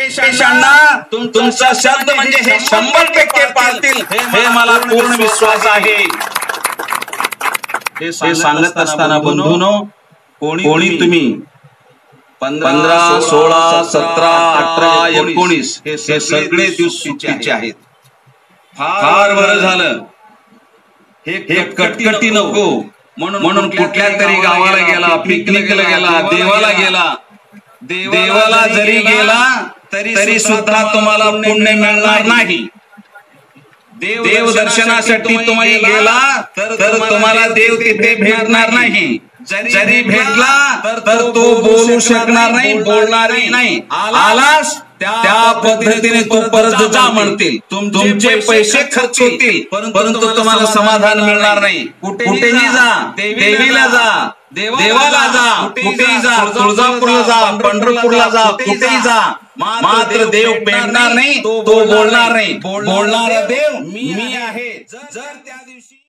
वेंकटेशांना तुमचा शब्द म्हणजे हे 100% पाळतील हे मला पूर्ण विश्वास आहे। हे सांगत असताना बंधूंनो, कोणी तुम्ही 15, 16, 17, 18, 19 हे सगळे दिवस सुट्टीचे आहेत। फार बरं झालं हे कटकटी नको म्हणून कुठल्या तरी गावाला गेला, पिकनिकला गेला, देवाला जरी गेला तरी सुद्धा तुम्हाला पुण्य मिळणार नाही। देव दर्शनासाठी तुम्ही गेला तर तुम्हाला देव तिथे भेटणार नाही। जरी भेटला तर तो बोलू शकणार नाही, बोलणारही नाही। आलास त्या पद्धतीने तो परत जा म्हणतील, तुमचे पैसे खर्च होतील, परंतु तुम्हाला समाधान मिळणार नाही। कुठेही जा, देवीला जा, देवाला जा, कुठेही जा, तुळजापूरला जा, पंढरपूरला जा, कुठेही जा, मात्र देव भेटणार नाही, तो बोलणार नाही। बोलणारा देव मी आहे। जर त्या दिवशी